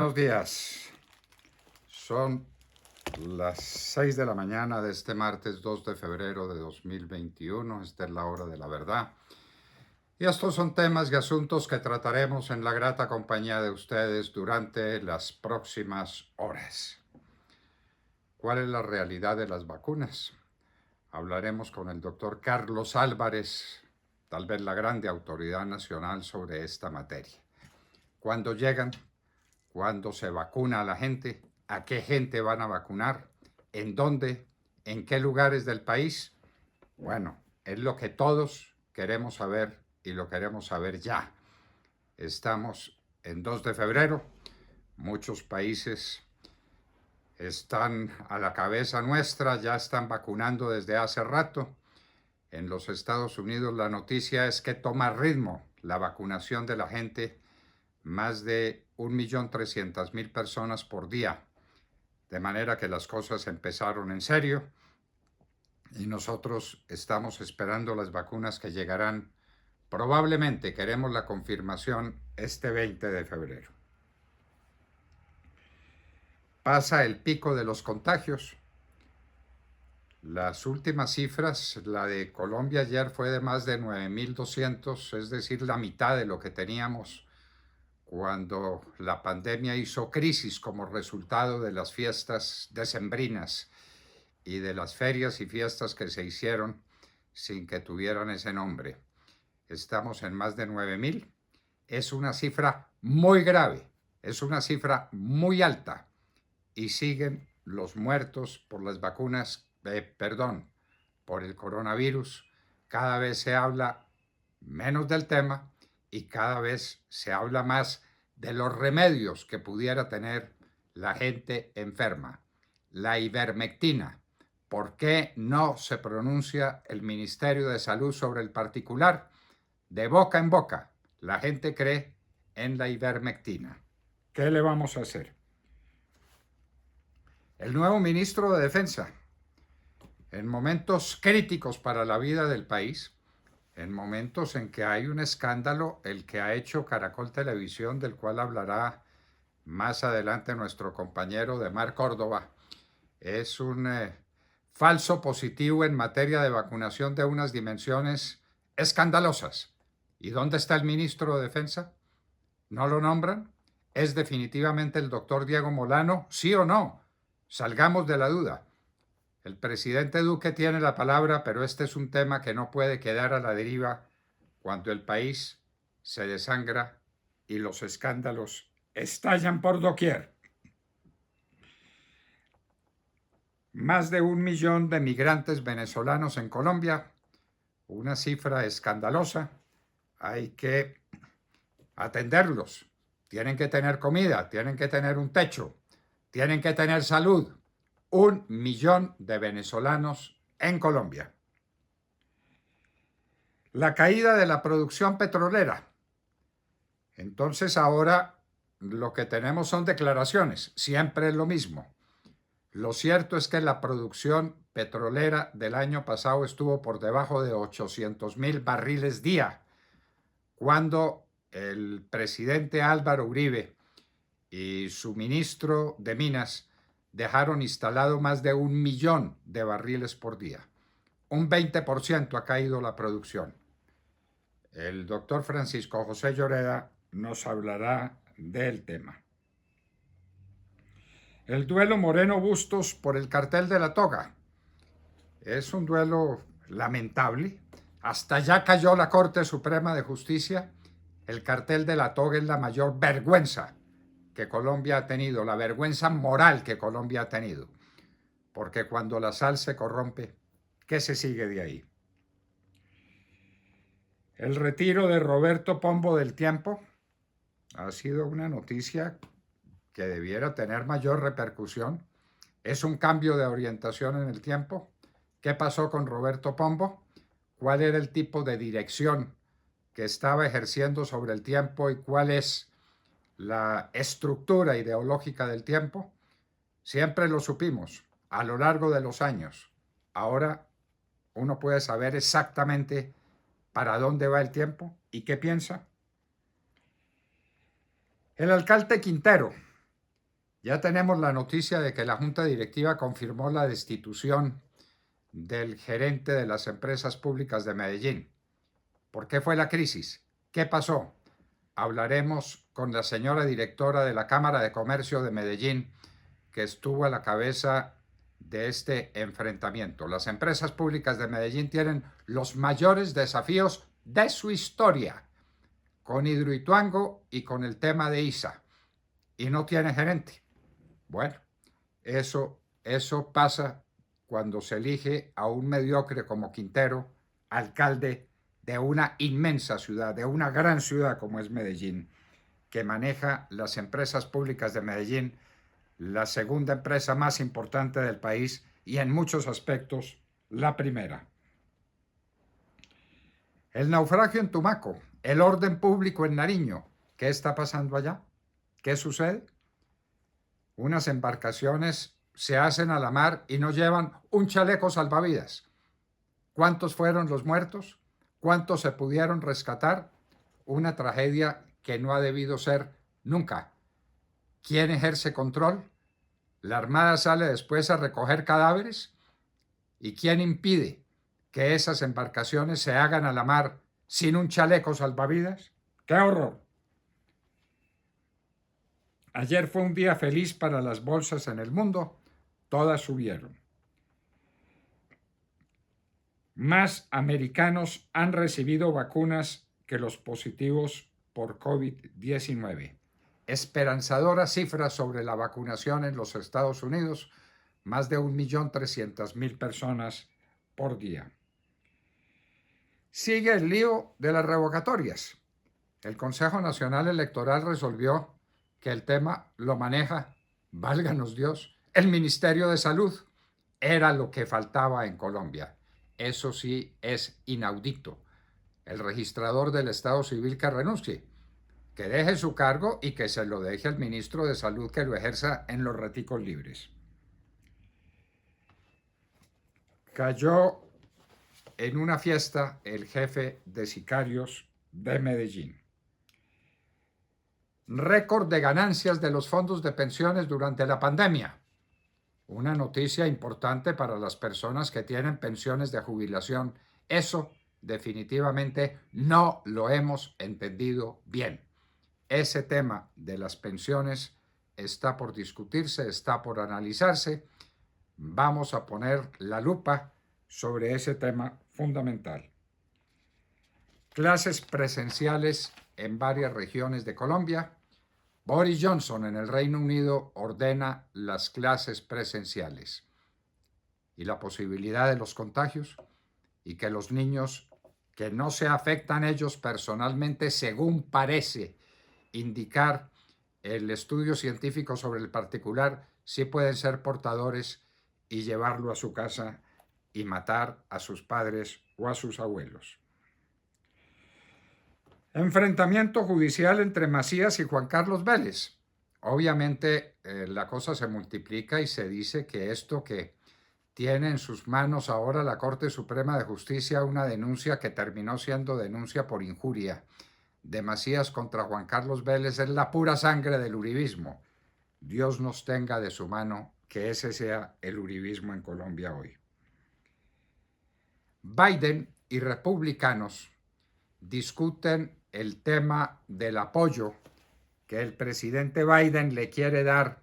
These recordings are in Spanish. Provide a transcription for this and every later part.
Buenos días. Son las 6 de la mañana de este martes 2 de febrero de 2021. Esta es la hora de la verdad. Y estos son temas y asuntos que trataremos en la grata compañía de ustedes durante las próximas horas. ¿Cuál es la realidad de las vacunas? Hablaremos con el doctor Carlos Álvarez, tal vez la grande autoridad nacional sobre esta materia. ¿Cuándo llegan? ¿Cuándo se vacuna a la gente? ¿A qué gente van a vacunar? ¿En dónde? ¿En qué lugares del país? Bueno, es lo que todos queremos saber y lo queremos saber ya. Estamos en 2 de febrero. Muchos países están a la cabeza nuestra, ya están vacunando desde hace rato. En los Estados Unidos la noticia es que toma ritmo la vacunación de la gente, más de 1.300.000 personas por día. De manera que las cosas empezaron en serio y nosotros estamos esperando las vacunas que llegarán. Probablemente queremos la confirmación este 20 de febrero. Pasa el pico de los contagios. Las últimas cifras, la de Colombia ayer fue de más de 9.200, es decir, la mitad de lo que teníamos cuando la pandemia hizo crisis como resultado de las fiestas decembrinas y de las ferias y fiestas que se hicieron sin que tuvieran ese nombre. Estamos en más de 9.000. Es una cifra muy grave, es una cifra muy alta y siguen los muertos por las vacunas, por el coronavirus. Cada vez se habla menos del tema y cada vez se habla más de los remedios que pudiera tener la gente enferma. La ivermectina. ¿Por qué no se pronuncia el Ministerio de Salud sobre el particular? De boca en boca, la gente cree en la ivermectina. ¿Qué le vamos a hacer? El nuevo ministro de Defensa, en momentos críticos para la vida del país, en momentos en que hay un escándalo, el que ha hecho Caracol Televisión, del cual hablará más adelante nuestro compañero Demar Córdoba, es un falso positivo en materia de vacunación de unas dimensiones escandalosas. ¿Y dónde está el ministro de Defensa? ¿No lo nombran? ¿Es definitivamente el doctor Diego Molano? ¿Sí o no? Salgamos de la duda. El presidente Duque tiene la palabra, pero este es un tema que no puede quedar a la deriva cuando el país se desangra y los escándalos estallan por doquier. Más de 1.000.000 de migrantes venezolanos en Colombia, una cifra escandalosa. Hay que atenderlos. Tienen que tener comida, tienen que tener un techo, tienen que tener salud. 1.000.000 de venezolanos en Colombia. La caída de la producción petrolera. Entonces ahora lo que tenemos son declaraciones, siempre es lo mismo. Lo cierto es que la producción petrolera del año pasado estuvo por debajo de 800.000 barriles día, cuando el presidente Álvaro Uribe y su ministro de Minas dejaron instalado más de 1.000.000 de barriles por día. Un 20% ha caído la producción. El doctor Francisco José Lloreda nos hablará del tema. El duelo Moreno Bustos por el cartel de la toga. Es un duelo lamentable. Hasta ya cayó la Corte Suprema de Justicia. El cartel de la toga es la mayor vergüenza que Colombia ha tenido, la vergüenza moral que Colombia ha tenido. Porque cuando la sal se corrompe, ¿qué se sigue de ahí? El retiro de Roberto Pombo del tiempo ha sido una noticia que debiera tener mayor repercusión. ¿Es un cambio de orientación en el tiempo? ¿Qué pasó con Roberto Pombo? ¿Cuál era el tipo de dirección que estaba ejerciendo sobre el tiempo y cuál es la estructura ideológica del tiempo? Siempre lo supimos a lo largo de los años. Ahora uno puede saber exactamente para dónde va el tiempo y qué piensa. El alcalde Quintero Ya tenemos la noticia de que la Junta Directiva confirmó la destitución del gerente de las empresas públicas de Medellín. ¿Por qué fue la crisis? ¿Qué pasó? Hablaremos con la señora directora de la Cámara de Comercio de Medellín, que estuvo a la cabeza de este enfrentamiento. Las empresas públicas de Medellín tienen los mayores desafíos de su historia, con Hidroituango y con el tema de ISA, y no tiene gerente. Bueno, eso pasa cuando se elige a un mediocre como Quintero, alcalde de una inmensa ciudad, de una gran ciudad como es Medellín, que maneja las empresas públicas de Medellín, la segunda empresa más importante del país y en muchos aspectos la primera. El naufragio en Tumaco, el orden público en Nariño. ¿Qué está pasando allá? ¿Qué sucede? Unas embarcaciones se hacen a la mar y no llevan un chaleco salvavidas. ¿Cuántos fueron los muertos? ¿Cuántos se pudieron rescatar? Una tragedia que no ha debido ser nunca. ¿Quién ejerce control? ¿La Armada sale después a recoger cadáveres? ¿Y quién impide que esas embarcaciones se hagan a la mar sin un chaleco salvavidas? ¡Qué horror! Ayer fue un día feliz para las bolsas en el mundo. Todas subieron. Más americanos han recibido vacunas que los positivos por COVID-19. Esperanzadora cifra sobre la vacunación en los Estados Unidos, más de 1.300.000 personas por día. Sigue el lío de las revocatorias. El Consejo Nacional Electoral resolvió que el tema lo maneja, válganos Dios, el Ministerio de Salud. Era lo que faltaba en Colombia. Eso sí es inaudito. El registrador del Estado Civil que renuncie, que deje su cargo y que se lo deje al ministro de Salud que lo ejerza en los raticos libres. Cayó en una fiesta el jefe de sicarios de Medellín. Récord de ganancias de los fondos de pensiones durante la pandemia. Una noticia importante para las personas que tienen pensiones de jubilación. Eso definitivamente no lo hemos entendido bien. Ese tema de las pensiones está por discutirse, está por analizarse. Vamos a poner la lupa sobre ese tema fundamental. Clases presenciales en varias regiones de Colombia. Boris Johnson en el Reino Unido ordena las clases presenciales y la posibilidad de los contagios y que los niños que no se afectan ellos personalmente, según parece indicar el estudio científico sobre el particular, sí pueden ser portadores y llevarlo a su casa y matar a sus padres o a sus abuelos. Enfrentamiento judicial entre Macías y Juan Carlos Vélez. Obviamente la cosa se multiplica y se dice que esto que tiene en sus manos ahora la Corte Suprema de Justicia, una denuncia que terminó siendo denuncia por injuria de Macías contra Juan Carlos Vélez, es la pura sangre del uribismo. Dios nos tenga de su mano que ese sea el uribismo en Colombia hoy. Biden y republicanos discuten el tema del apoyo que el presidente Biden le quiere dar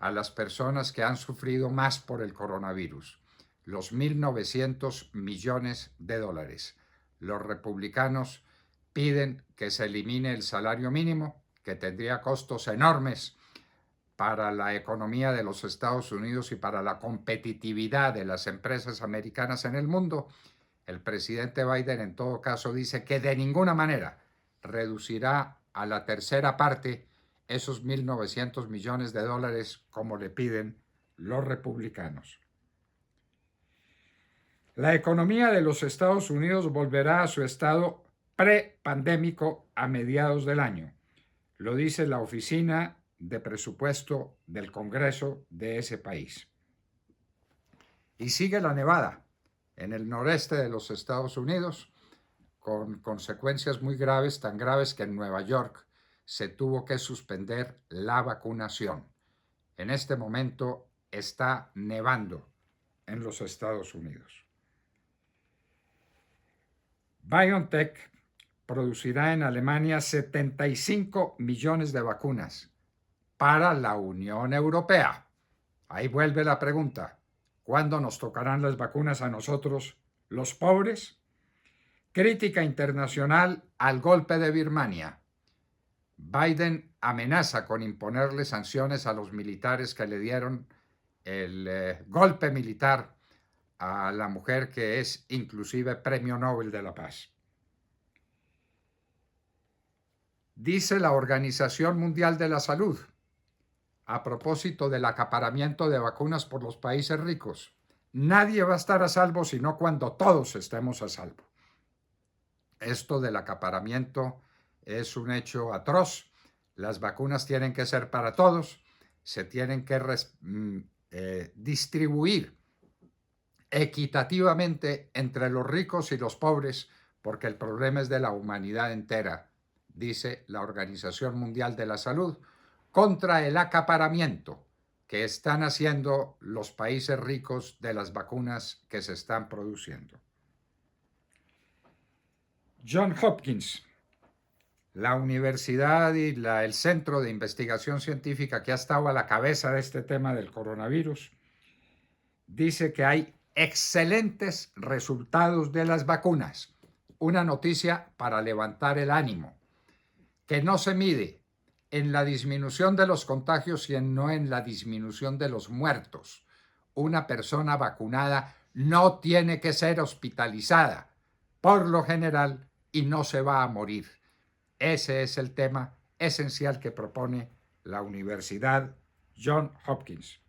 a las personas que han sufrido más por el coronavirus, los 1.900 millones de dólares. Los republicanos piden que se elimine el salario mínimo, que tendría costos enormes para la economía de los Estados Unidos y para la competitividad de las empresas americanas en el mundo. El presidente Biden, en todo caso, dice que de ninguna manera reducirá a la tercera parte esos 1.900 millones de dólares como le piden los republicanos. La economía de los Estados Unidos volverá a su estado prepandémico a mediados del año. Lo dice la Oficina de Presupuesto del Congreso de ese país. Y sigue la nevada en el noreste de los Estados Unidos, con consecuencias muy graves, tan graves que en Nueva York se tuvo que suspender la vacunación. en este momento está nevando en los Estados Unidos. BioNTech producirá en Alemania 75 millones de vacunas para la Unión Europea. Ahí vuelve la pregunta: ¿cuándo nos tocarán las vacunas a nosotros, los pobres? Crítica internacional al golpe de Birmania. Biden amenaza con imponerle sanciones a los militares que le dieron el golpe militar a la mujer que es inclusive Premio Nobel de la Paz. Dice la Organización Mundial de la Salud, a propósito del acaparamiento de vacunas por los países ricos: nadie va a estar a salvo sino cuando todos estemos a salvo. Esto del acaparamiento es un hecho atroz. Las vacunas tienen que ser para todos, se tienen que distribuir equitativamente entre los ricos y los pobres, porque el problema es de la humanidad entera, dice la Organización Mundial de la Salud, contra el acaparamiento que están haciendo los países ricos de las vacunas que se están produciendo. Johns Hopkins, la universidad y el centro de investigación científica que ha estado a la cabeza de este tema del coronavirus, dice que hay excelentes resultados de las vacunas. Una noticia para levantar el ánimo, que no se mide en la disminución de los contagios, sino en la disminución de los muertos. Una persona vacunada no tiene que ser hospitalizada, por lo general, y no se va a morir. Ese es el tema esencial que propone la Universidad Johns Hopkins.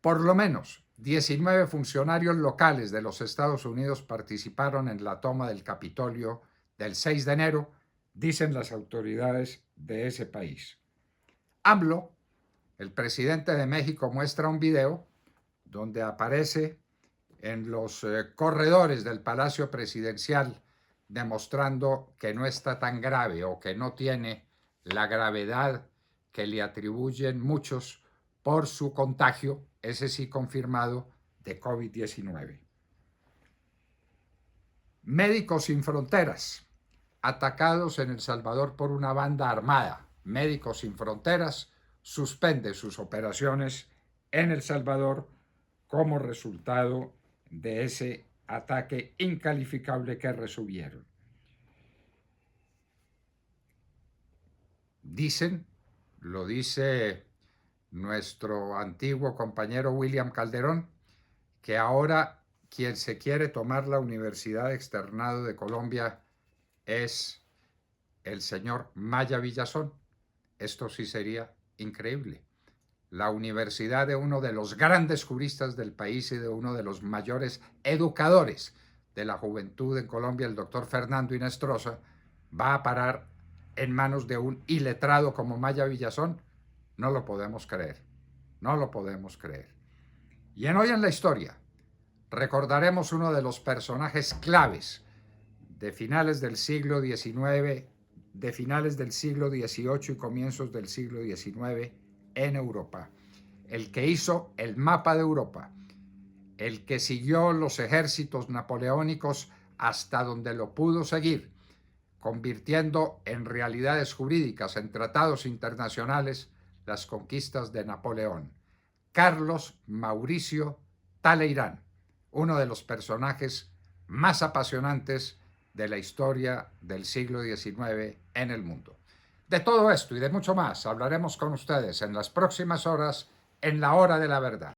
Por lo menos 19 funcionarios locales de los Estados Unidos participaron en la toma del Capitolio del 6 de enero, dicen las autoridades de ese país. AMLO, el presidente de México, muestra un video donde aparece en los corredores del Palacio Presidencial demostrando que no está tan grave o que no tiene la gravedad que le atribuyen muchos por su contagio, ese sí confirmado, de COVID-19. Médicos Sin Fronteras, atacados en El Salvador por una banda armada. Médicos Sin Fronteras suspende sus operaciones en El Salvador como resultado de ese ataque incalificable que recibieron. Dicen, lo dice nuestro antiguo compañero William Calderón, que ahora quien se quiere tomar la Universidad Externado de Colombia es el señor Maya Villazón. Esto sí sería increíble. La universidad de uno de los grandes juristas del país y de uno de los mayores educadores de la juventud en Colombia, el doctor Fernando Hinestrosa, va a parar en manos de un iletrado como Maya Villazón. No lo podemos creer, no lo podemos creer. Y en Hoy en la Historia recordaremos uno de los personajes claves de finales del siglo XIX, de finales del siglo XVIII y comienzos del siglo XIX en Europa. El que hizo el mapa de Europa, el que siguió los ejércitos napoleónicos hasta donde lo pudo seguir, convirtiendo en realidades jurídicas, en tratados internacionales, las conquistas de Napoleón. Carlos Mauricio Talleyrand, uno de los personajes más apasionantes de la historia del siglo XIX en el mundo. De todo esto y de mucho más hablaremos con ustedes en las próximas horas en la Hora de la Verdad.